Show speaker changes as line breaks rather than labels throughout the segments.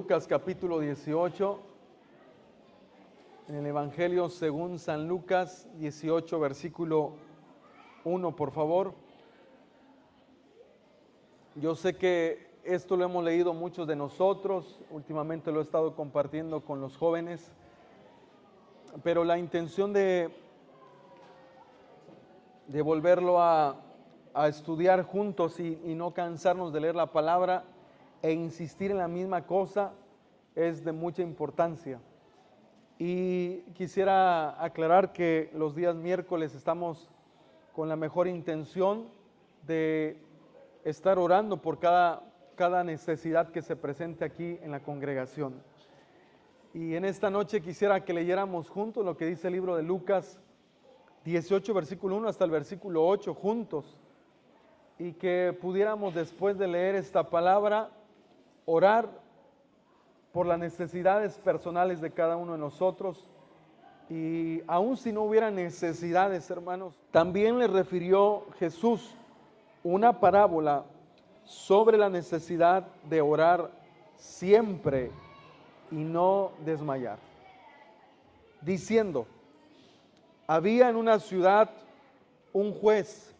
Lucas capítulo 18, en el Evangelio según San Lucas 18, versículo 1, por favor. Yo sé que esto lo hemos leído muchos de nosotros, últimamente lo he estado compartiendo con los jóvenes, pero la intención de volverlo a estudiar juntos y no cansarnos de leer la palabra e insistir en la misma cosa es de mucha importancia. Y quisiera aclarar que los días miércoles estamos con la mejor intención de estar orando por cada necesidad que se presente aquí en la congregación. Y en esta noche quisiera que leyéramos juntos lo que dice el libro de Lucas 18, versículo 1 hasta el versículo 8 juntos, y que pudiéramos, después de leer esta palabra, orar por las necesidades personales de cada uno de nosotros. Y aun si no hubiera necesidades, hermanos, también le refirió Jesús una parábola sobre la necesidad de orar siempre y no desmayar, diciendo: había en una ciudad un juez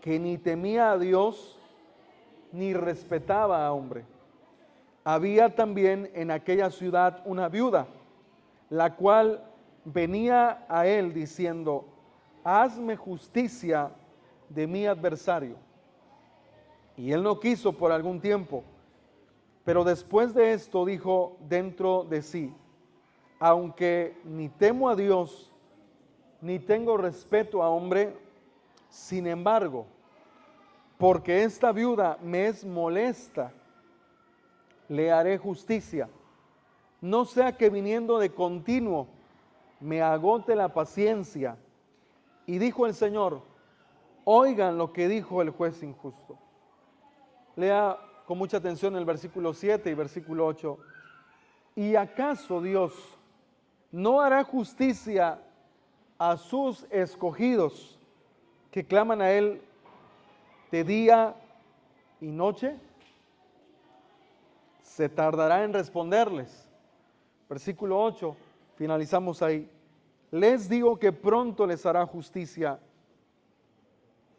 que ni temía a Dios ni respetaba a hombre. Había también en aquella ciudad una viuda, la cual venía a él diciendo: hazme justicia de mi adversario. Y él no quiso por algún tiempo, pero después de esto dijo dentro de sí: aunque ni temo a Dios, ni tengo respeto a hombre, sin embargo, porque esta viuda me es molesta, le haré justicia, no sea que viniendo de continuo me agote la paciencia. Y dijo el Señor: oigan lo que dijo el juez injusto. Lea con mucha atención el versículo 7 y versículo 8. ¿Y acaso Dios no hará justicia a sus escogidos que claman a Él de día y noche? Se tardará en responderles. Versículo 8, finalizamos ahí. Les digo que pronto les hará justicia.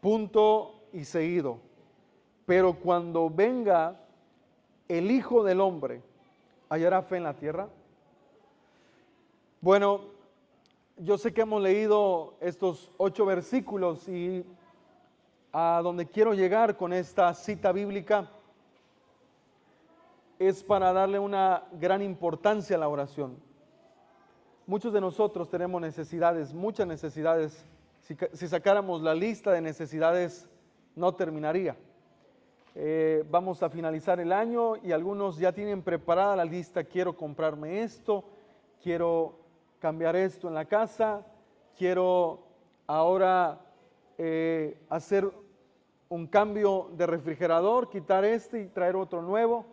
Punto y seguido. Pero cuando venga el Hijo del Hombre, ¿hallará fe en la tierra? Bueno, yo sé que hemos leído estos 8 versículos y a donde quiero llegar con esta cita bíblica es para darle una gran importancia a la oración. Muchos de nosotros tenemos necesidades, muchas necesidades. Si sacáramos la lista de necesidades, no terminaría. Vamos a finalizar el año y algunos ya tienen preparada la lista: quiero comprarme esto, quiero cambiar esto en la casa, quiero ahora hacer un cambio de refrigerador, quitar este y traer otro nuevo.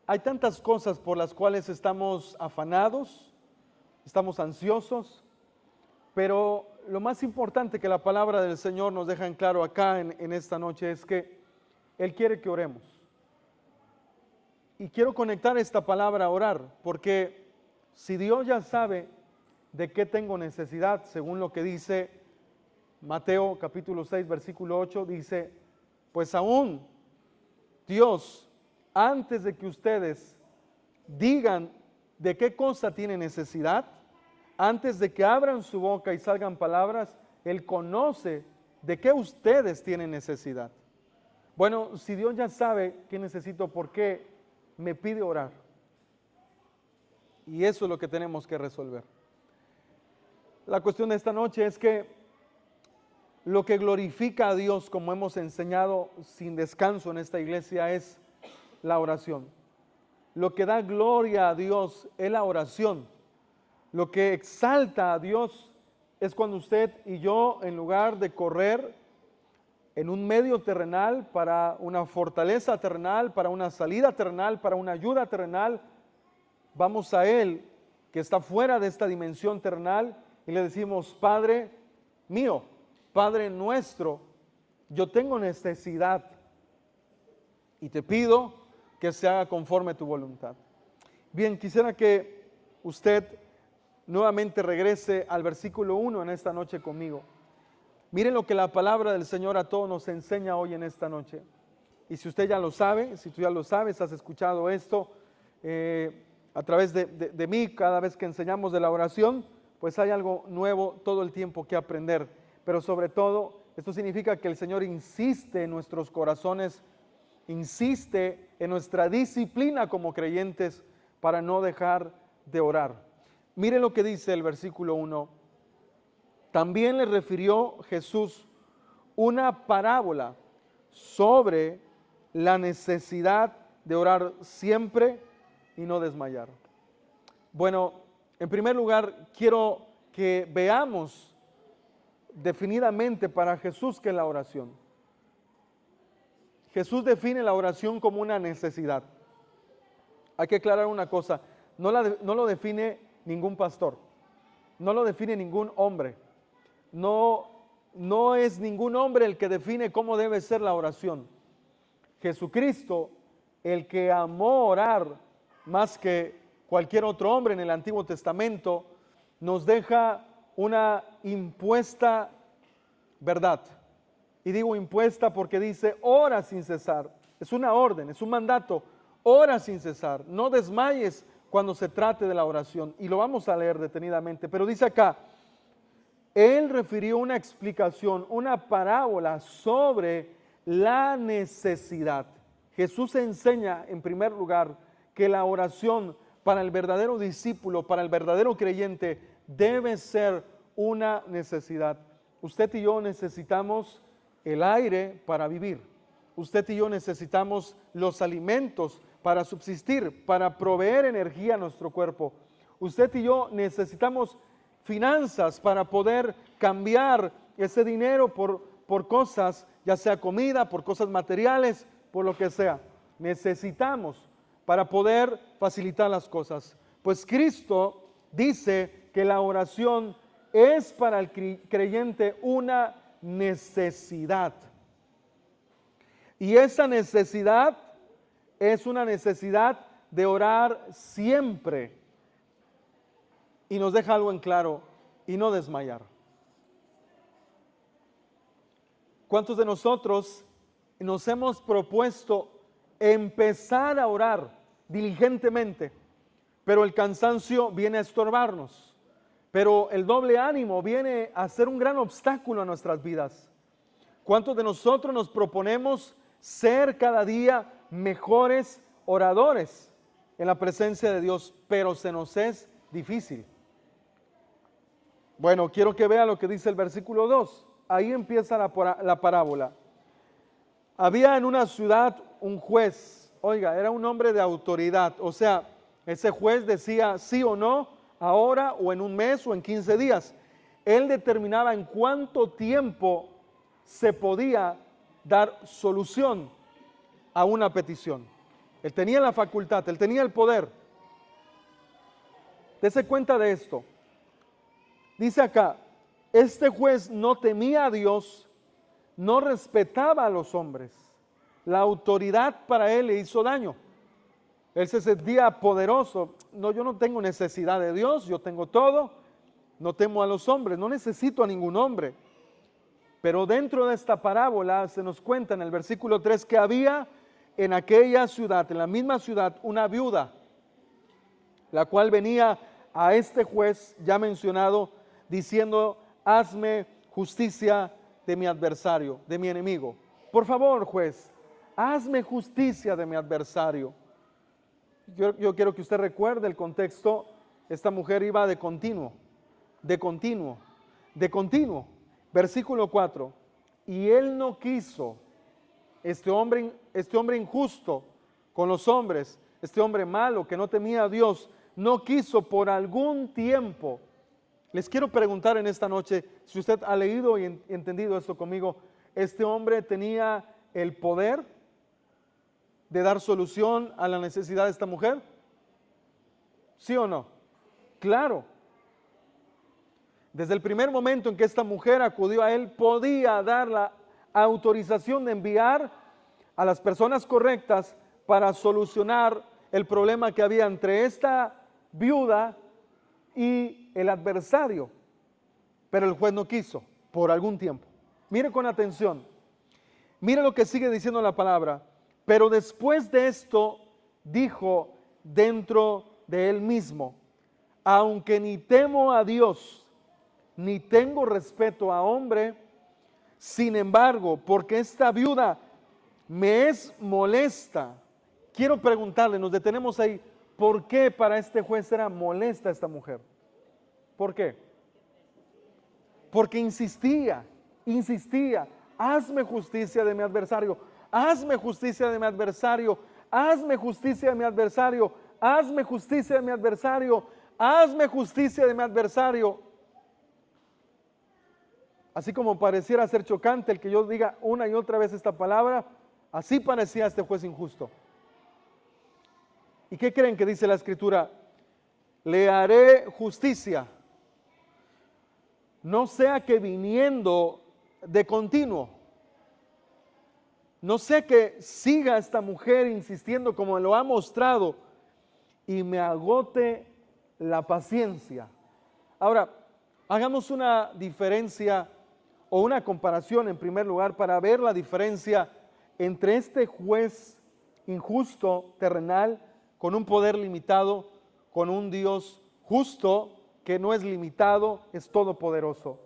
Hay tantas cosas por las cuales estamos afanados, estamos ansiosos, pero lo más importante que la palabra del Señor nos deja en claro acá en esta noche es que Él quiere que oremos. Y quiero conectar esta palabra a orar, porque si Dios ya sabe de qué tengo necesidad, según lo que dice Mateo capítulo 6, versículo 8, dice: pues aún Dios, antes de que ustedes digan de qué cosa tienen necesidad, antes de que abran su boca y salgan palabras, Él conoce de qué ustedes tienen necesidad. Bueno, si Dios ya sabe qué necesito, ¿por qué me pide orar? Y eso es lo que tenemos que resolver. La cuestión de esta noche es que lo que glorifica a Dios, como hemos enseñado sin descanso en esta iglesia, es la oración. Lo que da gloria a Dios es la oración. Lo que exalta a Dios es cuando usted y yo, en lugar de correr en un medio terrenal para una fortaleza terrenal, para una salida terrenal, para una ayuda terrenal, vamos a Él, que está fuera de esta dimensión terrenal, y le decimos: Padre mío, Padre nuestro, yo tengo necesidad y te pido que se haga conforme a tu voluntad. Bien, quisiera que usted nuevamente regrese al versículo 1 en esta noche conmigo. Miren lo que la palabra del Señor a todos nos enseña hoy en esta noche. Y si usted ya lo sabe, si tú ya lo sabes, has escuchado esto a través de mí, cada vez que enseñamos de la oración, pues hay algo nuevo todo el tiempo que aprender. Pero sobre todo, esto significa que el Señor insiste en nuestros corazones, insiste en nuestra disciplina como creyentes para no dejar de orar. Mire lo que dice el versículo 1. También le refirió Jesús una parábola sobre la necesidad de orar siempre y no desmayar. Bueno, en primer lugar, quiero que veamos definidamente para Jesús qué es la oración. Jesús define la oración como una necesidad. Hay que aclarar una cosa, no lo define ningún pastor, no lo define ningún hombre, no es ningún hombre el que define cómo debe ser la oración. Jesucristo, el que amó orar más que cualquier otro hombre en el Antiguo Testamento, nos deja una impuesta verdad. Y digo impuesta porque dice ora sin cesar. Es una orden, es un mandato. Ora sin cesar. No desmayes cuando se trate de la oración. Y lo vamos a leer detenidamente. Pero dice acá, Él refirió una explicación, una parábola sobre la necesidad. Jesús enseña en primer lugar que la oración para el verdadero discípulo, para el verdadero creyente, debe ser una necesidad. Usted y yo necesitamos el aire para vivir. Usted y yo necesitamos los alimentos para subsistir, para proveer energía a nuestro cuerpo. Usted y yo necesitamos finanzas para poder cambiar ese dinero por cosas, ya sea comida, por cosas materiales, por lo que sea. Necesitamos para poder facilitar las cosas. Pues Cristo dice que la oración es para el creyente una necesidad. Y esa necesidad es una necesidad de orar siempre. Y nos deja algo en claro, y no desmayar. ¿Cuántos de nosotros nos hemos propuesto empezar a orar diligentemente, pero el cansancio viene a estorbarnos, pero el doble ánimo viene a ser un gran obstáculo a nuestras vidas? ¿Cuántos de nosotros nos proponemos ser cada día mejores oradores en la presencia de Dios, pero se nos es difícil? Bueno, quiero que vea lo que dice el versículo 2. Ahí empieza la parábola. Había en una ciudad un juez, oiga, era un hombre de autoridad, o sea, ese juez decía sí o no, ahora o en un mes o en 15 días. Él determinaba en cuánto tiempo se podía dar solución a una petición. Él tenía la facultad, él tenía el poder. Dese cuenta de esto. Dice acá, este juez no temía a Dios, no respetaba a los hombres. La autoridad para él le hizo daño. Él se sentía poderoso. No, yo no tengo necesidad de Dios, yo tengo todo. No temo a los hombres, no necesito a ningún hombre. Pero dentro de esta parábola se nos cuenta en el versículo 3 que había en aquella ciudad, en la misma ciudad, una viuda, la cual venía a este juez ya mencionado diciendo, hazme justicia de mi adversario, de mi enemigo. Por favor, juez, hazme justicia de mi adversario. Yo quiero que usted recuerde el contexto. Esta mujer iba de continuo. Versículo 4. Y él no quiso, este hombre injusto con los hombres, este hombre malo que no temía a Dios, no quiso por algún tiempo. Les quiero preguntar en esta noche, si usted ha leído y entendido esto conmigo, ¿este hombre tenía el poder de dar solución a la necesidad de esta mujer? ¿Sí o no? Claro. Desde el primer momento en que esta mujer acudió a él, podía dar la autorización de enviar a las personas correctas para solucionar el problema que había entre esta viuda y el adversario. Pero el juez no quiso por algún tiempo. Mire con atención. Mire lo que sigue diciendo la palabra. Pero después de esto dijo dentro de él mismo: aunque ni temo a Dios, ni tengo respeto a hombre, sin embargo, porque esta viuda me es molesta. Quiero preguntarle, nos detenemos ahí, ¿por qué para este juez era molesta esta mujer? ¿Por qué? Porque insistía, hazme justicia de mi adversario, hazme justicia de mi adversario, hazme justicia de mi adversario, hazme justicia de mi adversario, hazme justicia de mi adversario. Así como pareciera ser chocante el que yo diga una y otra vez esta palabra, así parecía este juez injusto. ¿Y qué creen que dice la Escritura? Le haré justicia, no sea que viniendo de continuo, no sea que siga esta mujer insistiendo como lo ha mostrado y me agote la paciencia. Ahora, hagamos una diferencia o una comparación en primer lugar para ver la diferencia entre este juez injusto, terrenal, con un poder limitado, con un Dios justo que no es limitado, es todopoderoso,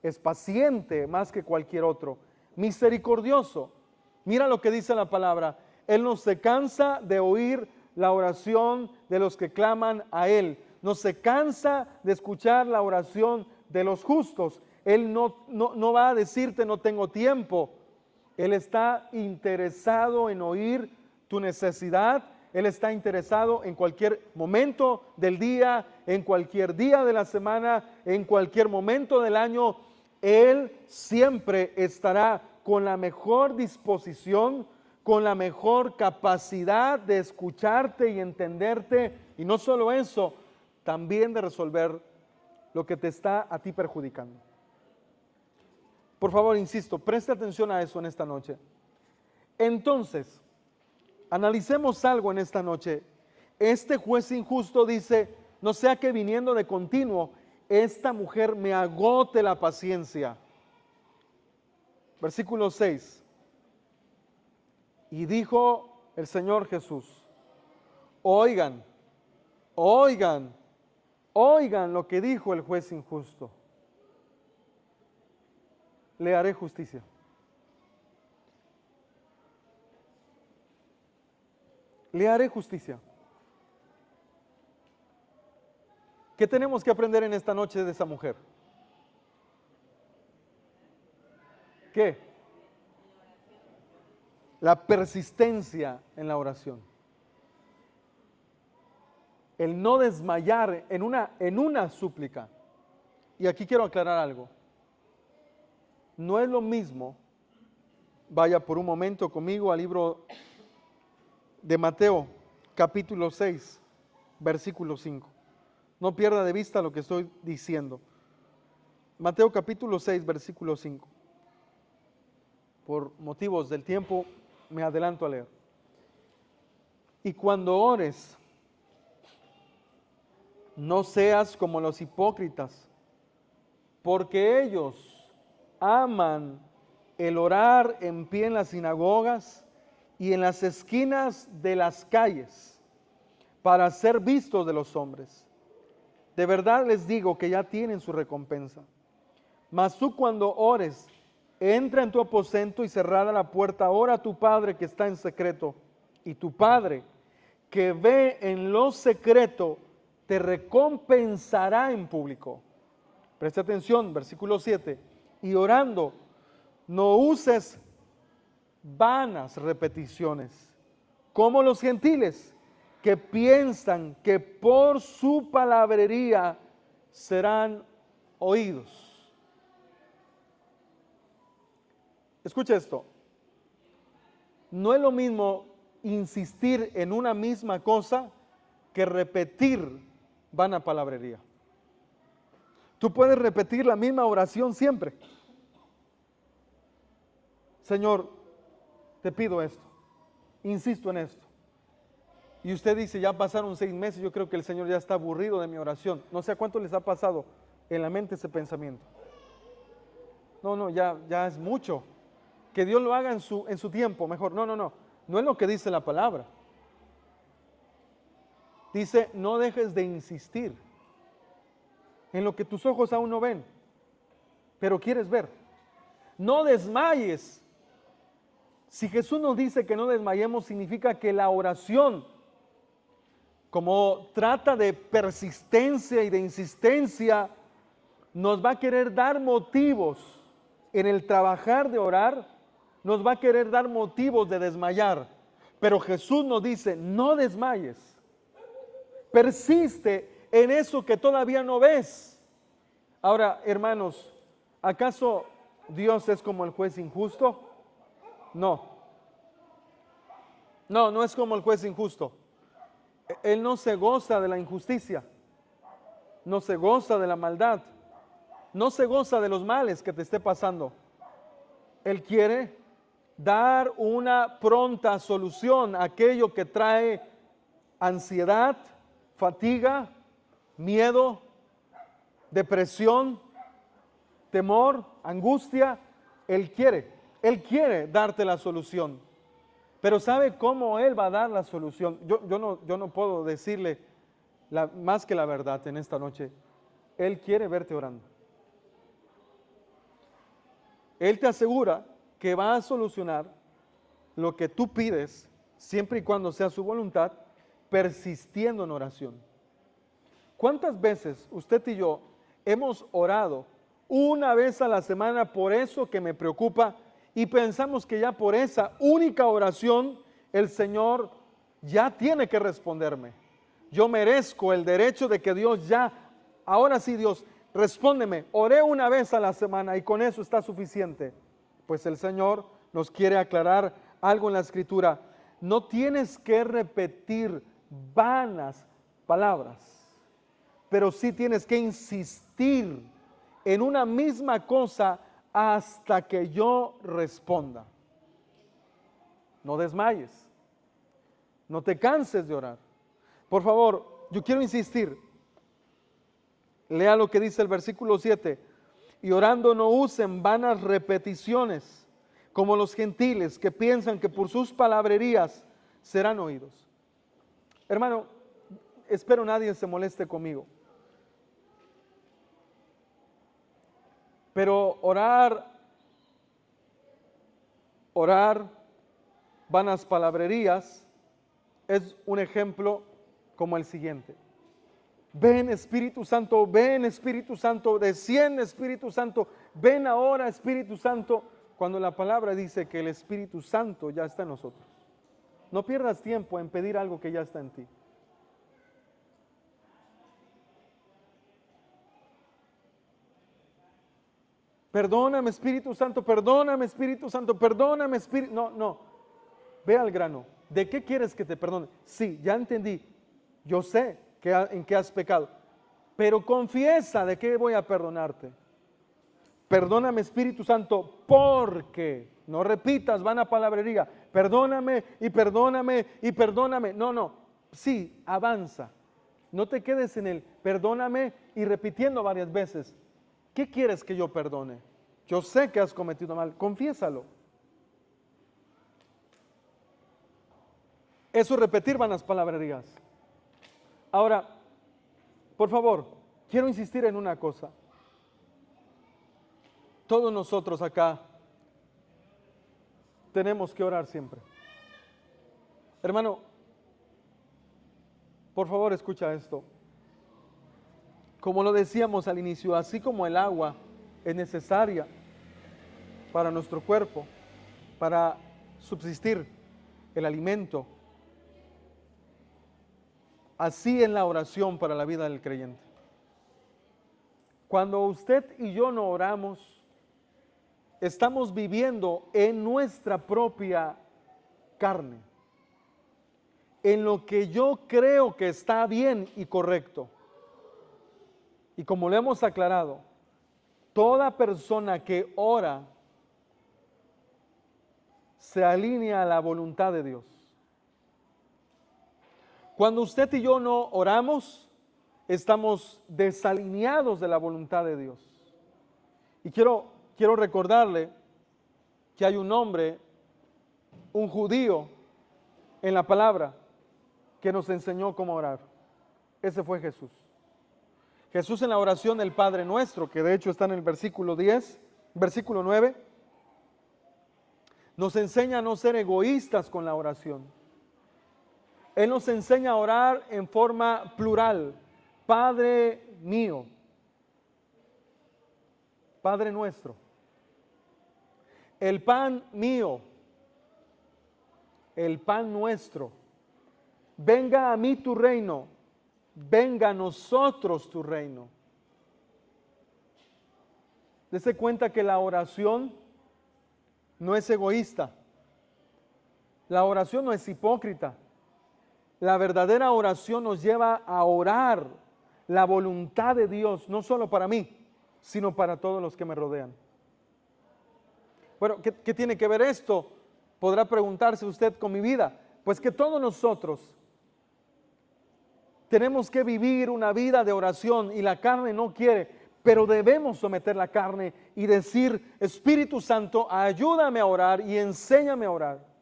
es paciente más que cualquier otro, misericordioso. Mira lo que dice la palabra: Él no se cansa de oír la oración de los que claman a Él, no se cansa de escuchar la oración de los justos. Él no va a decirte no tengo tiempo. Él está interesado en oír tu necesidad. Él está interesado en cualquier momento del día, en cualquier día de la semana, en cualquier momento del año. Él siempre estará con la mejor disposición, con la mejor capacidad de escucharte y entenderte. Y no solo eso, también de resolver lo que te está a ti perjudicando. Por favor, insisto, preste atención a eso en esta noche. Entonces, analicemos algo en esta noche. Este juez injusto dice: no sea que viniendo de continuo, esta mujer me agote la paciencia. Versículo 6. Y dijo el Señor Jesús: oigan lo que dijo el juez injusto. Le haré justicia. Le haré justicia. ¿Qué tenemos que aprender en esta noche de esa mujer? ¿Qué? La persistencia en la oración. El no desmayar en una súplica. Y aquí quiero aclarar algo. No es lo mismo, vaya por un momento conmigo al libro de Mateo, capítulo 6, versículo 5. No pierda de vista lo que estoy diciendo. Mateo capítulo 6, versículo 5. Por motivos del tiempo me adelanto a leer. Y cuando ores, no seas como los hipócritas, porque ellos aman el orar en pie en las sinagogas y en las esquinas de las calles para ser vistos de los hombres. De verdad les digo que ya tienen su recompensa. Mas tú, cuando ores, entra en tu aposento y cerrada la puerta, ora a tu Padre que está en secreto, y tu Padre que ve en lo secreto te recompensará en público. Presta atención, versículo 7. Y orando, no uses vanas repeticiones, como los gentiles, que piensan que por su palabrería serán oídos. Escucha esto. No es lo mismo insistir en una misma cosa que repetir vana palabrería. Tú puedes repetir la misma oración siempre. Señor, te pido esto, insisto en esto, Y usted dice, ya pasaron 6 meses, yo creo que el Señor ya está aburrido de mi oración. No sé a cuánto les ha pasado en la mente ese pensamiento. No, ya es mucho. Que Dios lo haga en su tiempo, mejor. No es lo que dice la palabra. Dice, no dejes de insistir en lo que tus ojos aún no ven, pero quieres ver. No desmayes. Si Jesús nos dice que no desmayemos, significa que la oración, como trata de persistencia y de insistencia, nos va a querer dar motivos en el trabajar de orar, nos va a querer dar motivos de desmayar. Pero Jesús nos dice, no desmayes. Persiste en eso que todavía no ves. Ahora, hermanos, ¿acaso Dios es como el juez injusto? No. No es como el juez injusto. Él no se goza de la injusticia, no se goza de la maldad, no se goza de los males que te esté pasando. Él quiere dar una pronta solución a aquello que trae ansiedad, fatiga, miedo, depresión, temor, angustia. Él quiere darte la solución. Pero ¿sabe cómo Él va a dar la solución? Yo no puedo decirle más que la verdad en esta noche. Él quiere verte orando. Él te asegura que va a solucionar lo que tú pides, siempre y cuando sea su voluntad, persistiendo en oración. ¿Cuántas veces usted y yo hemos orado una vez a la semana por eso que me preocupa y pensamos que ya por esa única oración el Señor ya tiene que responderme? Yo merezco el derecho de que Dios ahora sí Dios, respóndeme. Oré una vez a la semana y con eso está suficiente. Pues el Señor nos quiere aclarar algo en la Escritura. No tienes que repetir vanas palabras, pero sí tienes que insistir en una misma cosa hasta que yo responda. No desmayes, no te canses de orar. Por favor, yo quiero insistir. Lea lo que dice el versículo 7. Y orando no usen vanas repeticiones, como los gentiles que piensan que por sus palabrerías serán oídos. Hermano, espero nadie se moleste conmigo. Pero orar, vanas palabrerías, es un ejemplo como el siguiente. Ven Espíritu Santo, desciende Espíritu Santo, ven ahora Espíritu Santo, cuando la palabra dice que el Espíritu Santo ya está en nosotros. No pierdas tiempo en pedir algo que ya está en ti. Perdóname Espíritu Santo, perdóname Espíritu Santo, perdóname Espíritu. No, ve al grano. ¿De qué quieres que te perdone? Sí, ya entendí. Yo sé en qué has pecado, pero confiesa de qué voy a perdonarte. Perdóname Espíritu Santo, porque no repitas vana palabrería. Perdóname y perdóname y perdóname. No, sí, avanza. No te quedes en el perdóname y repitiendo varias veces. ¿Qué quieres que yo perdone? Yo sé que has cometido mal, confiésalo. Eso es repetir vanas palabrerías. Ahora, por favor, quiero insistir en una cosa. Todos nosotros acá tenemos que orar siempre. Hermano, por favor, escucha esto. Como lo decíamos al inicio, así como el agua es necesaria para nuestro cuerpo, para subsistir el alimento, así es la oración para la vida del creyente. Cuando usted y yo no oramos, estamos viviendo en nuestra propia carne, en lo que yo creo que está bien y correcto. Y como lo hemos aclarado, toda persona que ora se alinea a la voluntad de Dios. Cuando usted y yo no oramos, estamos desalineados de la voluntad de Dios. Y quiero recordarle que hay un hombre, un judío, en la palabra que nos enseñó cómo orar. Ese fue Jesús. Jesús en la oración del Padre Nuestro, que de hecho está en el versículo 10, versículo 9, nos enseña a no ser egoístas con la oración. Él nos enseña a orar en forma plural. Padre mío, Padre nuestro, el pan mío, el pan nuestro, venga a mí tu reino, venga a nosotros tu reino. Dese cuenta que la oración no es egoísta, la oración no es hipócrita. La verdadera oración nos lleva a orar la voluntad de Dios, no solo para mí, sino para todos los que me rodean. Bueno, ¿qué tiene que ver esto? Podrá preguntarse usted con mi vida. Pues que todos nosotros tenemos que vivir una vida de oración y la carne no quiere, pero debemos someter la carne y decir, Espíritu Santo, ayúdame a orar y enséñame a orar.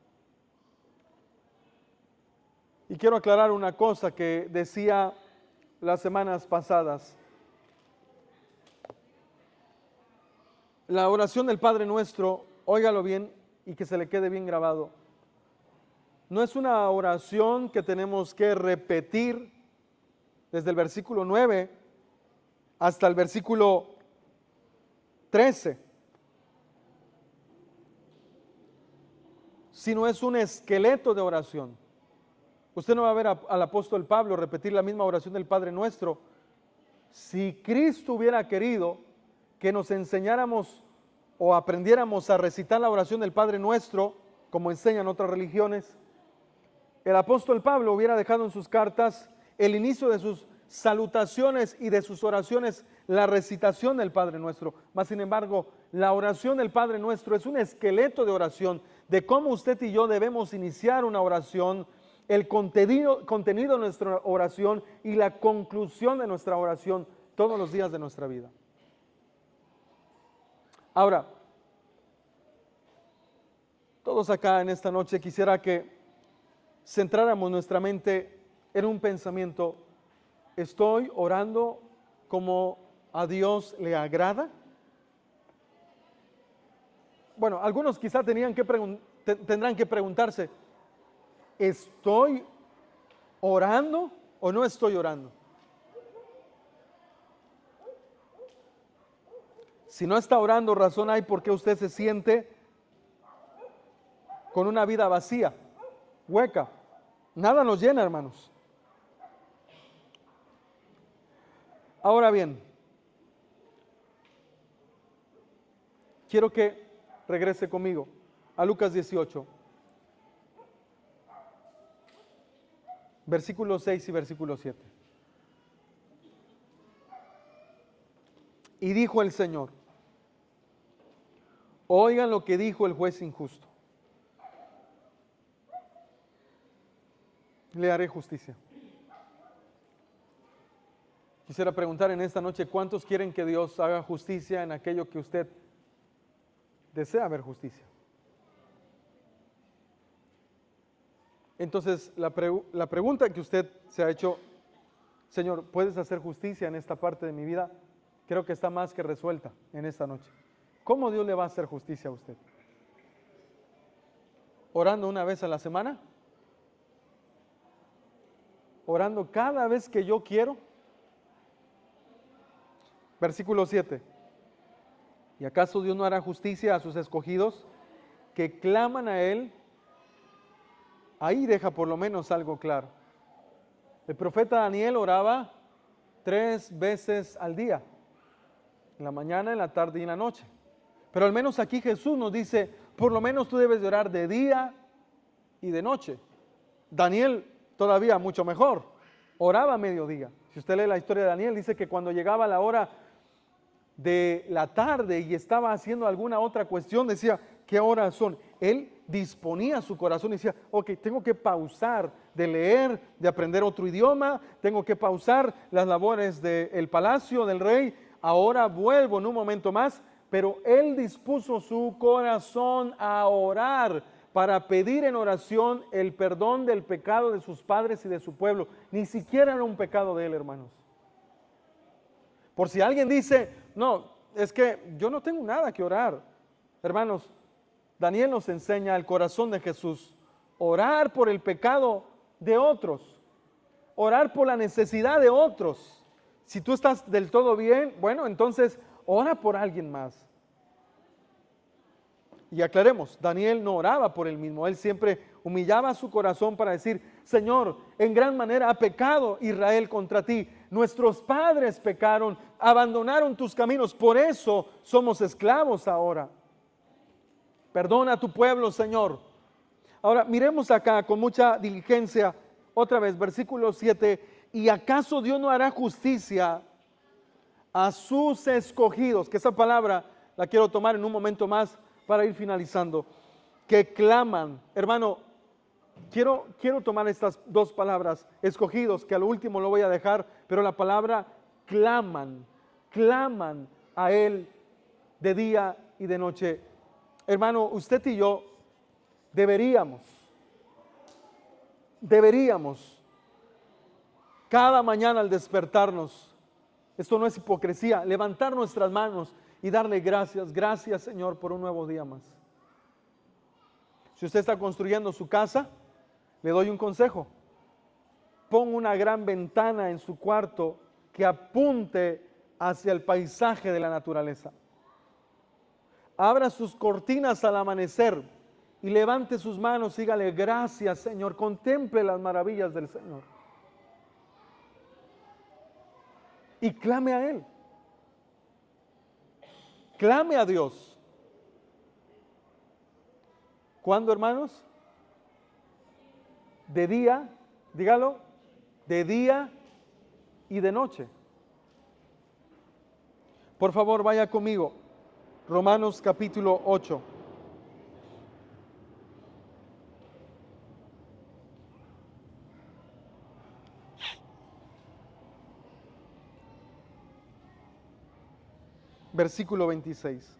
Y quiero aclarar una cosa que decía las semanas pasadas. La oración del Padre Nuestro, óigalo bien y que se le quede bien grabado, no es una oración que tenemos que repetir desde el versículo 9 hasta el versículo 13, sino es un esqueleto de oración. Usted no va a ver al apóstol Pablo repetir la misma oración del Padre Nuestro. Si Cristo hubiera querido que nos enseñáramos o aprendiéramos a recitar la oración del Padre Nuestro, como enseñan otras religiones, el apóstol Pablo hubiera dejado en sus cartas el inicio de sus salutaciones y de sus oraciones, la recitación del Padre Nuestro. Mas, sin embargo, la oración del Padre Nuestro es un esqueleto de oración, de cómo usted y yo debemos iniciar una oración, el contenido de nuestra oración y la conclusión de nuestra oración todos los días de nuestra vida. Ahora, todos acá en esta noche quisiera que centráramos nuestra mente en un pensamiento. ¿Estoy orando como a Dios le agrada? Bueno, algunos quizá tendrán que preguntarse, ¿estoy orando o no estoy orando? Si no está orando, razón hay por qué usted se siente con una vida vacía, hueca. Nada nos llena, hermanos. Ahora bien, quiero que regrese conmigo a Lucas 18, versículo 6 y versículo 7. Y dijo el Señor, oigan lo que dijo el juez injusto. Le haré justicia. Quisiera preguntar en esta noche, ¿cuántos quieren que Dios haga justicia en aquello que usted desea ver justicia? Entonces, la pregunta que usted se ha hecho, Señor, ¿puedes hacer justicia en esta parte de mi vida? Creo que está más que resuelta en esta noche. ¿Cómo Dios le va a hacer justicia a usted? ¿Orando una vez a la semana? ¿Orando cada vez que yo quiero? Versículo 7. ¿Y acaso Dios no hará justicia a sus escogidos que claman a Él? Ahí deja por lo menos algo claro. El profeta Daniel oraba 3 veces al día, en la mañana, en la tarde y en la noche. Pero al menos aquí Jesús nos dice, por lo menos tú debes de orar de día y de noche. Daniel todavía mucho mejor, oraba a mediodía. Si usted lee la historia de Daniel, dice que cuando llegaba la hora de la tarde y estaba haciendo alguna otra cuestión, decía, ¿Qué horas son? Él disponía su corazón y decía, ok, tengo que pausar de leer, de aprender otro idioma, tengo que pausar las labores del palacio del rey, ahora vuelvo en un momento más, pero él dispuso su corazón a orar para pedir en oración el perdón del pecado de sus padres y de su pueblo. Ni siquiera era un pecado de él, hermanos. Por si alguien dice, no, es que yo no tengo nada que orar. Hermanos, Daniel nos enseña el corazón de Jesús. Orar por el pecado de otros. Orar por la necesidad de otros. Si tú estás del todo bien, bueno, entonces ora por alguien más. Y aclaremos, Daniel no oraba por él mismo, él siempre humillaba su corazón para decir, Señor, en gran manera ha pecado Israel contra ti, nuestros padres pecaron, abandonaron tus caminos, por eso somos esclavos ahora. Perdona a tu pueblo, Señor. Ahora miremos acá con mucha diligencia, otra vez, versículo 7, ¿y acaso Dios no hará justicia a sus escogidos? Que esa palabra la quiero tomar en un momento más para ir finalizando, que claman. Hermano, quiero tomar estas dos palabras, escogidos, que a lo último lo voy a dejar, pero la palabra claman a Él de día y de noche. Hermano, usted y yo deberíamos cada mañana al despertarnos, esto no es hipocresía, levantar nuestras manos y darle gracias Señor por un nuevo día más. Si usted está construyendo su casa, le doy un consejo. Ponga una gran ventana en su cuarto que apunte hacia el paisaje de la naturaleza. Abra sus cortinas al amanecer y levante sus manos y dígale gracias Señor, contemple las maravillas del Señor. Y clame a Él. Clame a Dios. ¿Cuándo, hermanos? De día, dígalo, de día y de noche. Por favor, vaya conmigo. Romanos capítulo 8. Versículo 26.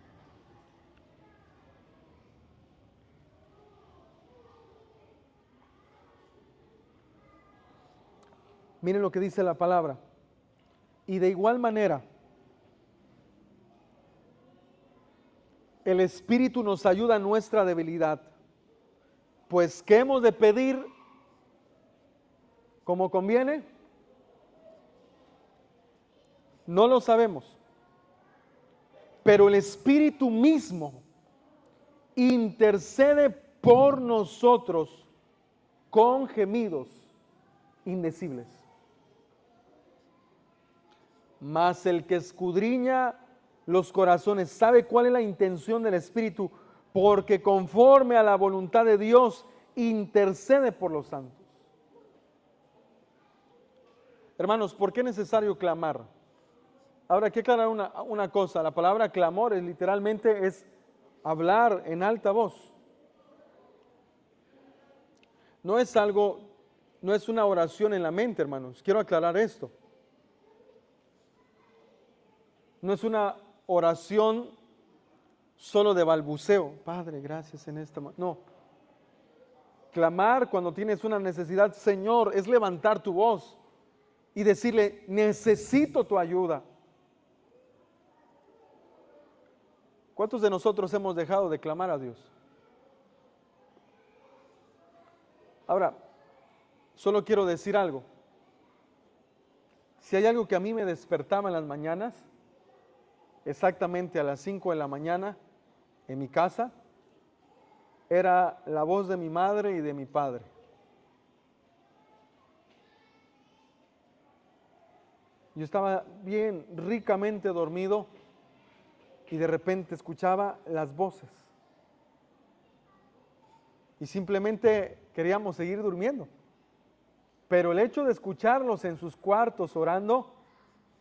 Miren lo que dice la palabra. Y de igual manera, el Espíritu nos ayuda en nuestra debilidad. Pues, ¿qué hemos de pedir como conviene? No lo sabemos. Pero el Espíritu mismo intercede por nosotros con gemidos indecibles. Mas el que escudriña los corazones sabe cuál es la intención del Espíritu, porque conforme a la voluntad de Dios intercede por los santos. Hermanos, ¿por qué es necesario clamar? Ahora hay que aclarar una cosa, la palabra clamor literalmente es hablar en alta voz. No es algo, no es una oración en la mente, hermanos. Quiero aclarar esto. No es una oración solo de balbuceo. Padre, gracias en esta. No. Clamar cuando tienes una necesidad, Señor, es levantar tu voz y decirle, necesito tu ayuda. ¿Cuántos de nosotros hemos dejado de clamar a Dios? Ahora, solo quiero decir algo. Si hay algo que a mí me despertaba en las mañanas, exactamente a las 5 de la mañana, en mi casa, era la voz de mi madre y de mi padre. Yo estaba bien ricamente dormido y de repente escuchaba las voces. Y simplemente queríamos seguir durmiendo. Pero el hecho de escucharlos en sus cuartos orando,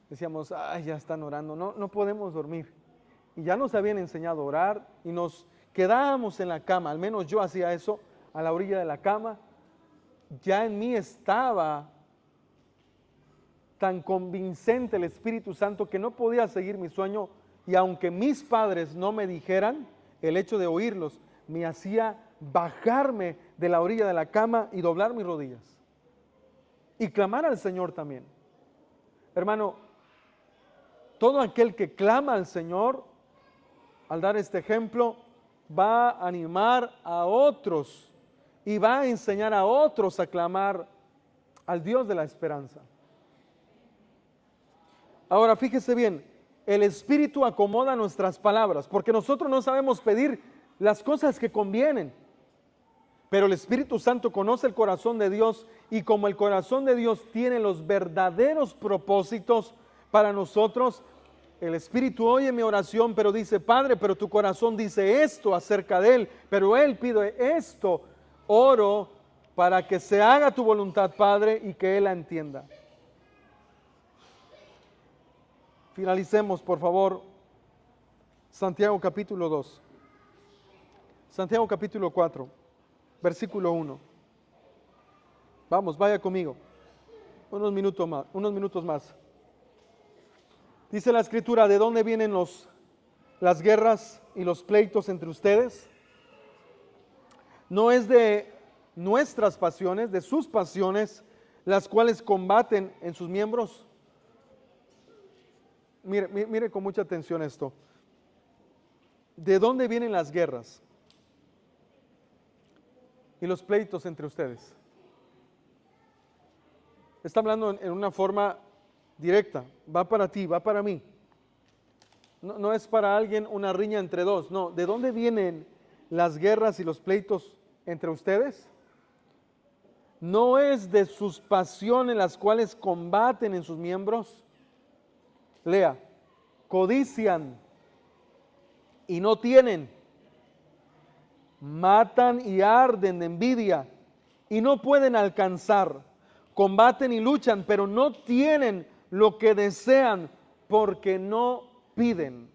decíamos, ay, ya están orando, no podemos dormir. Y ya nos habían enseñado a orar y nos quedábamos en la cama, al menos yo hacía eso, a la orilla de la cama, ya en mí estaba tan convincente el Espíritu Santo que no podía seguir mi sueño, y aunque mis padres no me dijeran, el hecho de oírlos me hacía bajarme de la orilla de la cama y doblar mis rodillas y clamar al Señor también. Hermano, todo aquel que clama al Señor, al dar este ejemplo, va a animar a otros y va a enseñar a otros a clamar al Dios de la esperanza. Ahora, fíjese bien, el Espíritu acomoda nuestras palabras, porque nosotros no sabemos pedir las cosas que convienen, pero el Espíritu Santo conoce el corazón de Dios, y como el corazón de Dios tiene los verdaderos propósitos para nosotros, el Espíritu oye mi oración, pero dice: Padre, pero tu corazón dice esto acerca de Él, pero Él pide esto. Oro para que se haga tu voluntad, Padre, y que Él la entienda. Finalicemos, por favor, Santiago capítulo 2. Santiago capítulo 4, versículo 1. Vamos, vaya conmigo. Unos minutos más. Dice la Escritura: ¿de dónde vienen las guerras y los pleitos entre ustedes? ¿No es de nuestras pasiones, de sus pasiones, las cuales combaten en sus miembros? Mire con mucha atención esto. ¿De dónde vienen las guerras y los pleitos entre ustedes? Está hablando en una forma directa. Va para ti, va para mí. No es para alguien una riña entre dos. No, ¿de dónde vienen las guerras y los pleitos entre ustedes? ¿No es de sus pasiones las cuales combaten en sus miembros? Lea: codician y no tienen, matan y arden de envidia y no pueden alcanzar, combaten y luchan, pero no tienen lo que desean porque no piden.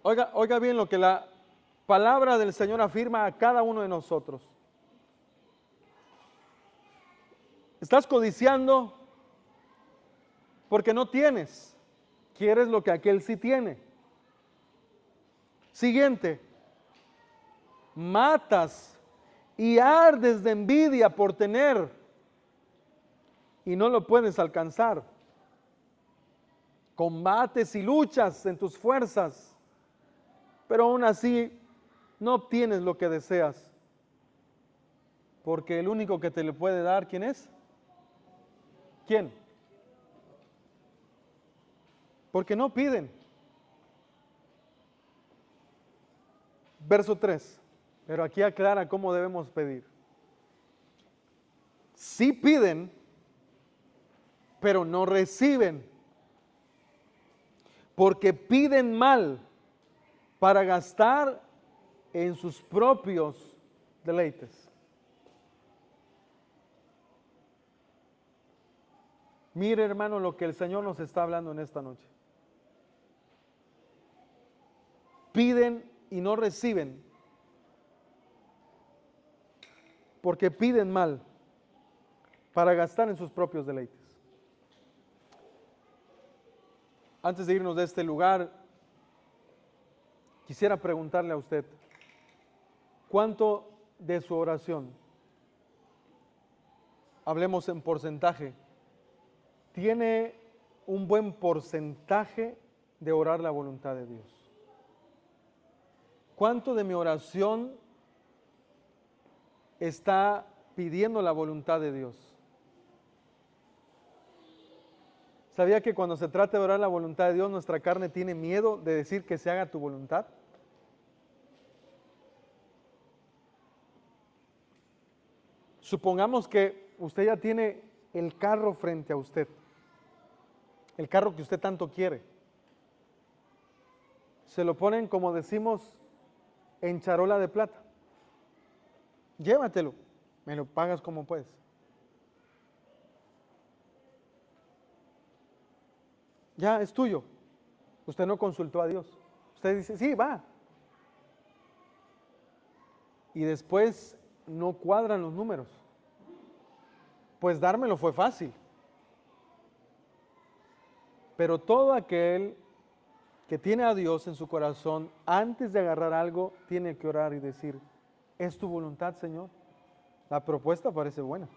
Oiga bien lo que la palabra del Señor afirma a cada uno de nosotros. Estás codiciando porque no tienes, quieres lo que aquel sí tiene. Siguiente: matas y ardes de envidia por tener y no lo puedes alcanzar. Combates y luchas en tus fuerzas, pero aún así no obtienes lo que deseas, porque el único que te le puede dar, ¿quién es? ¿Quién? Porque no piden. Verso 3, pero aquí aclara cómo debemos pedir. Sí piden, pero no reciben, porque piden mal para gastar en sus propios deleites. Mire, hermano, lo que el Señor nos está hablando en esta noche. Piden y no reciben, porque piden mal para gastar en sus propios deleites. Antes de irnos de este lugar, quisiera preguntarle a usted: ¿cuánto de su oración, hablemos en porcentaje, tiene un buen porcentaje de orar la voluntad de Dios? ¿Cuánto de mi oración está pidiendo la voluntad de Dios? ¿Sabía que cuando se trata de orar la voluntad de Dios, nuestra carne tiene miedo de decir que se haga tu voluntad? Supongamos que usted ya tiene el carro frente a usted, el carro que usted tanto quiere. Se lo ponen, como decimos, en charola de plata. Llévatelo, me lo pagas como puedes. Ya es tuyo. Usted no consultó a Dios. Usted dice, sí, va. Y después no cuadran los números. Pues dármelo fue fácil. Pero todo aquel que tiene a Dios en su corazón, antes de agarrar algo, tiene que orar y decir, ¿es tu voluntad, Señor? La propuesta parece buena.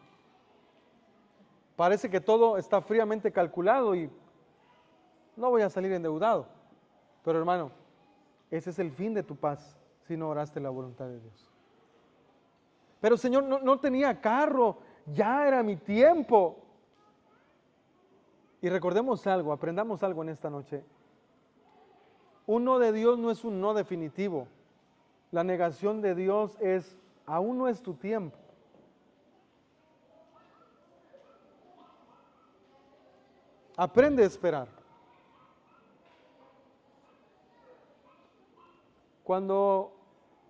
Parece que todo está fríamente calculado y no voy a salir endeudado. Pero hermano, ese es el fin de tu paz si no oraste la voluntad de Dios. Pero Señor, no tenía carro, ya era mi tiempo. Y recordemos algo, aprendamos algo en esta noche. Un no de Dios no es un no definitivo. La negación de Dios es, aún no es tu tiempo. Aprende a esperar. Cuando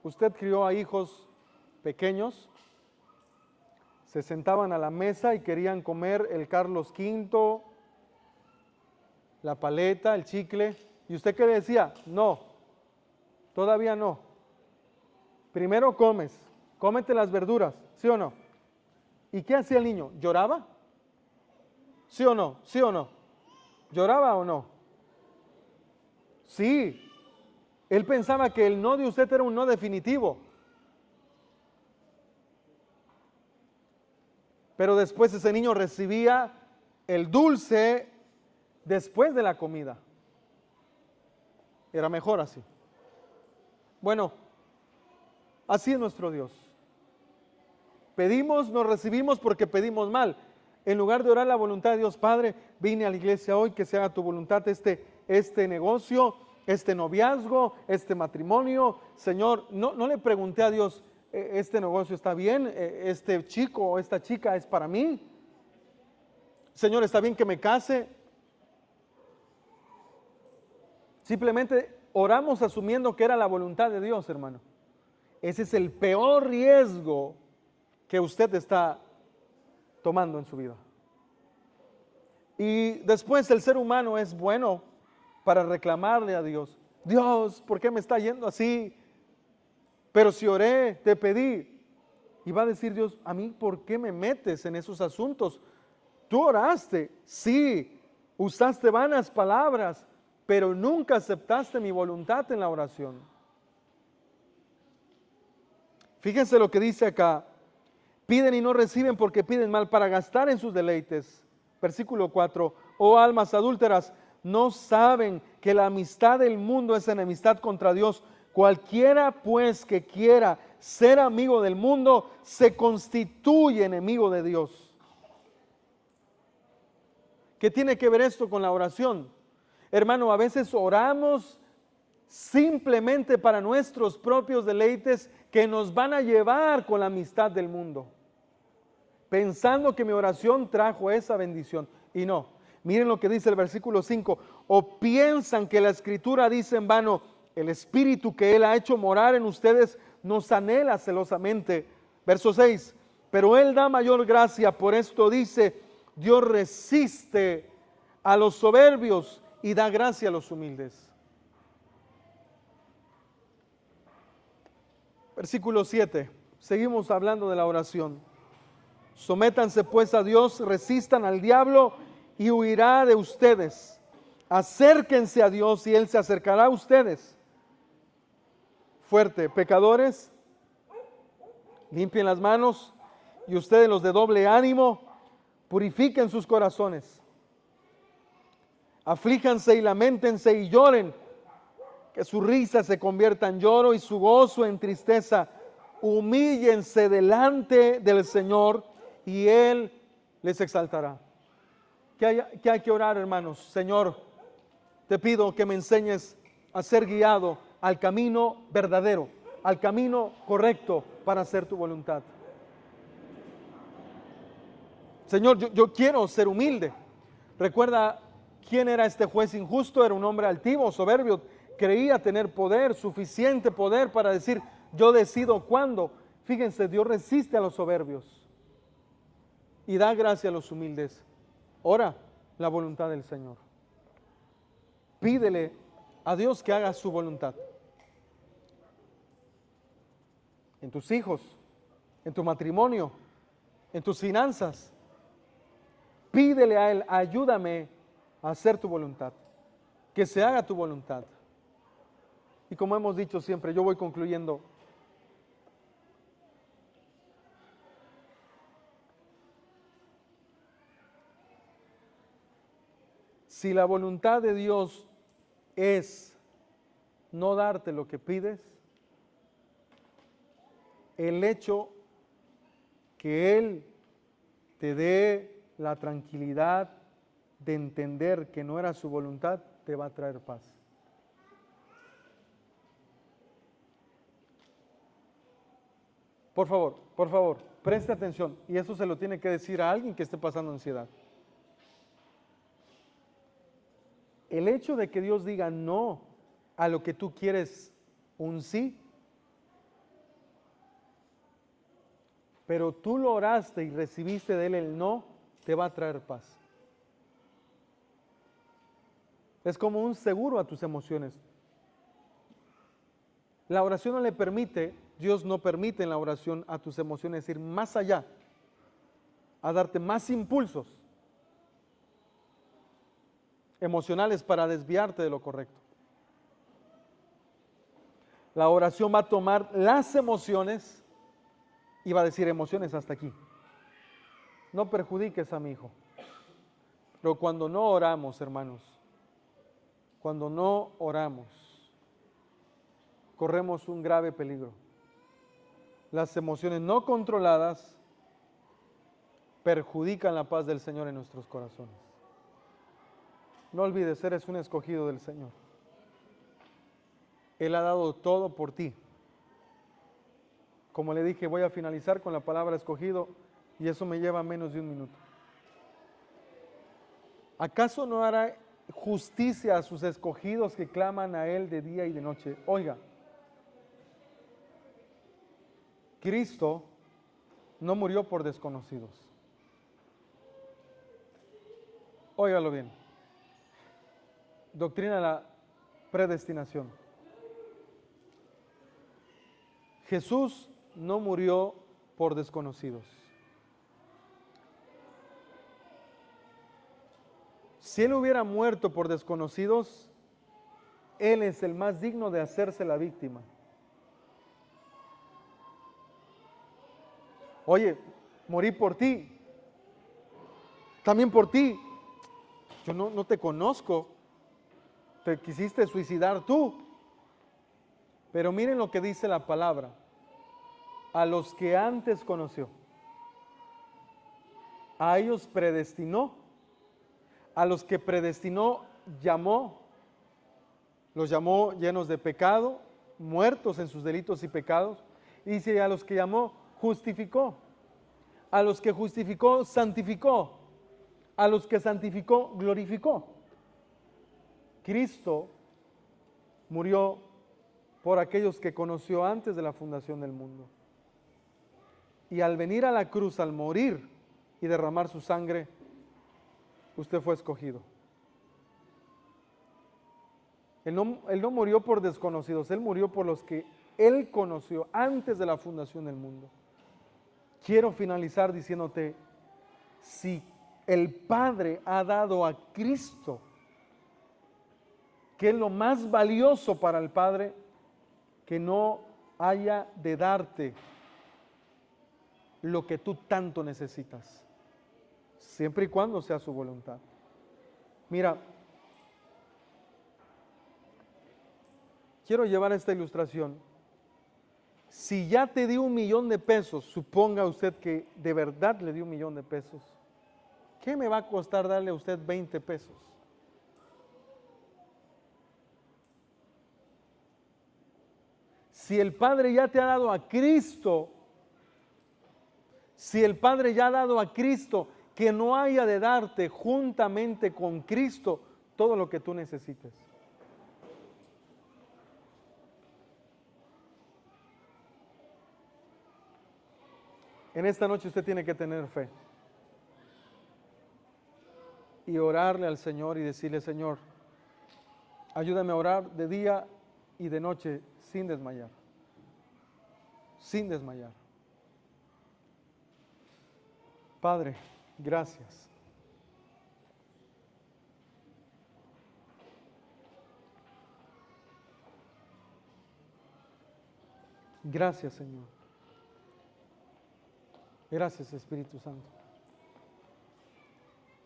usted crió a hijos pequeños, se sentaban a la mesa y querían comer el Carlos V, la paleta, el chicle, ¿y usted qué decía? No, todavía no. Primero comes, cómete las verduras, ¿sí o no? ¿Y qué hacía el niño? ¿Lloraba? ¿Sí o no? ¿Sí o no? ¿Lloraba o no? Sí. Él pensaba que el no de usted era un no definitivo. Pero después ese niño recibía el dulce después de la comida. Era mejor así. Bueno, así es nuestro Dios. Pedimos, nos recibimos porque pedimos mal. En lugar de orar la voluntad de Dios, Padre, vine a la iglesia hoy, que se haga tu voluntad este negocio, este noviazgo, este matrimonio. Señor, no le pregunté a Dios, este negocio está bien, este chico o esta chica es para mí. Señor, está bien que me case. Simplemente oramos asumiendo que era la voluntad de Dios, hermano. Ese es el peor riesgo que usted está tomando en su vida. Y después el ser humano es bueno para reclamarle a Dios. Dios, ¿por qué me está yendo así? Pero si oré, te pedí. Y va a decir Dios, a mí, ¿por qué me metes en esos asuntos? Tú oraste, sí, usaste vanas palabras, pero nunca aceptaste mi voluntad en la oración. Fíjense lo que dice acá. Piden y no reciben porque piden mal para gastar en sus deleites. Versículo 4. Oh almas adúlteras, no saben que la amistad del mundo es enemistad contra Dios. Cualquiera pues que quiera ser amigo del mundo se constituye enemigo de Dios. ¿Qué tiene que ver esto con la oración? Hermano, a veces oramos simplemente para nuestros propios deleites que nos van a llevar con la amistad del mundo, pensando que mi oración trajo esa bendición. Y no, miren lo que dice el versículo 5, o piensan que la Escritura dice en vano, el Espíritu que Él ha hecho morar en ustedes nos anhela celosamente. Verso 6, pero Él da mayor gracia, por esto dice, Dios resiste a los soberbios y da gracia a los humildes. Versículo 7, seguimos hablando de la oración. Sométanse pues a Dios, resistan al diablo y huirá de ustedes. Acérquense a Dios y Él se acercará a ustedes. Fuerte, pecadores, limpien las manos y ustedes los de doble ánimo, purifiquen sus corazones. Aflíjanse y lamentense y lloren, que su risa se convierta en lloro y su gozo en tristeza. Humíllense delante del Señor y Él les exaltará. ¿Qué hay que orar, hermanos? Señor, te pido que me enseñes a ser guiado al camino verdadero, al camino correcto para hacer tu voluntad. Señor, yo quiero ser humilde. Recuerda quién era este juez injusto. Era un hombre altivo, soberbio. Creía tener poder, suficiente poder para decir, yo decido cuándo. Fíjense, Dios resiste a los soberbios y da gracia a los humildes. Ora la voluntad del Señor. Pídele a Dios que haga su voluntad. En tus hijos, en tu matrimonio, en tus finanzas. Pídele a Él, ayúdame a hacer tu voluntad, que se haga tu voluntad. Y como hemos dicho siempre, yo voy concluyendo. Si la voluntad de Dios es no darte lo que pides, el hecho que Él te dé la tranquilidad de entender que no era su voluntad, te va a traer paz. Por favor, preste atención. Y eso se lo tiene que decir a alguien que esté pasando ansiedad. El hecho de que Dios diga no a lo que tú quieres, un sí, pero tú lo oraste y recibiste de Él el no, te va a traer paz. Es como un seguro a tus emociones. La oración no le permite, Dios no permite en la oración a tus emociones ir más allá, a darte más impulsos emocionales para desviarte de lo correcto. La oración va a tomar las emociones y va a decir emociones hasta aquí. No perjudiques a mi hijo. Pero cuando no oramos, hermanos, cuando no oramos, corremos un grave peligro. Las emociones no controladas perjudican la paz del Señor en nuestros corazones. No olvides, eres un escogido del Señor. Él ha dado todo por ti. Como le dije, voy a finalizar con la palabra escogido y eso me lleva menos de un minuto. ¿Acaso no hará justicia a sus escogidos que claman a Él de día y de noche? Oiga, Cristo no murió por desconocidos. Óigalo bien. Doctrina de la predestinación. Jesús no murió por desconocidos. Si Él hubiera muerto por desconocidos, Él es el más digno de hacerse la víctima. Oye, morí por ti, también por ti. Yo no te conozco, te quisiste suicidar tú. Pero miren lo que dice la palabra. A los que antes conoció, a ellos predestinó, a los que predestinó llamó, los llamó llenos de pecado, muertos en sus delitos y pecados. Y dice, a los que llamó, justificó. A los que justificó, santificó. A los que santificó, glorificó. Cristo murió por aquellos que conoció antes de la fundación del mundo. Y al venir a la cruz, al morir y derramar su sangre, usted fue escogido. Él no murió por desconocidos, Él murió por los que Él conoció antes de la fundación del mundo. Quiero finalizar diciéndote, si el Padre ha dado a Cristo, que es lo más valioso para el Padre, que no haya de darte lo que tú tanto necesitas, siempre y cuando sea su voluntad. Mira, quiero llevar esta ilustración. Si ya te dio 1,000,000 de pesos, suponga usted que de verdad le dio 1,000,000 de pesos, ¿qué me va a costar darle a usted 20 pesos? Si el Padre ya te ha dado a Cristo, si el Padre ya ha dado a Cristo, que no haya de darte juntamente con Cristo todo lo que tú necesites. En esta noche usted tiene que tener fe y orarle al Señor y decirle, Señor, Ayúdame a orar de día y de noche sin desmayar. Sin desmayar. Padre, gracias. Gracias, Señor. Gracias, Espíritu Santo.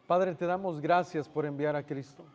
Padre, te damos gracias por enviar a Cristo.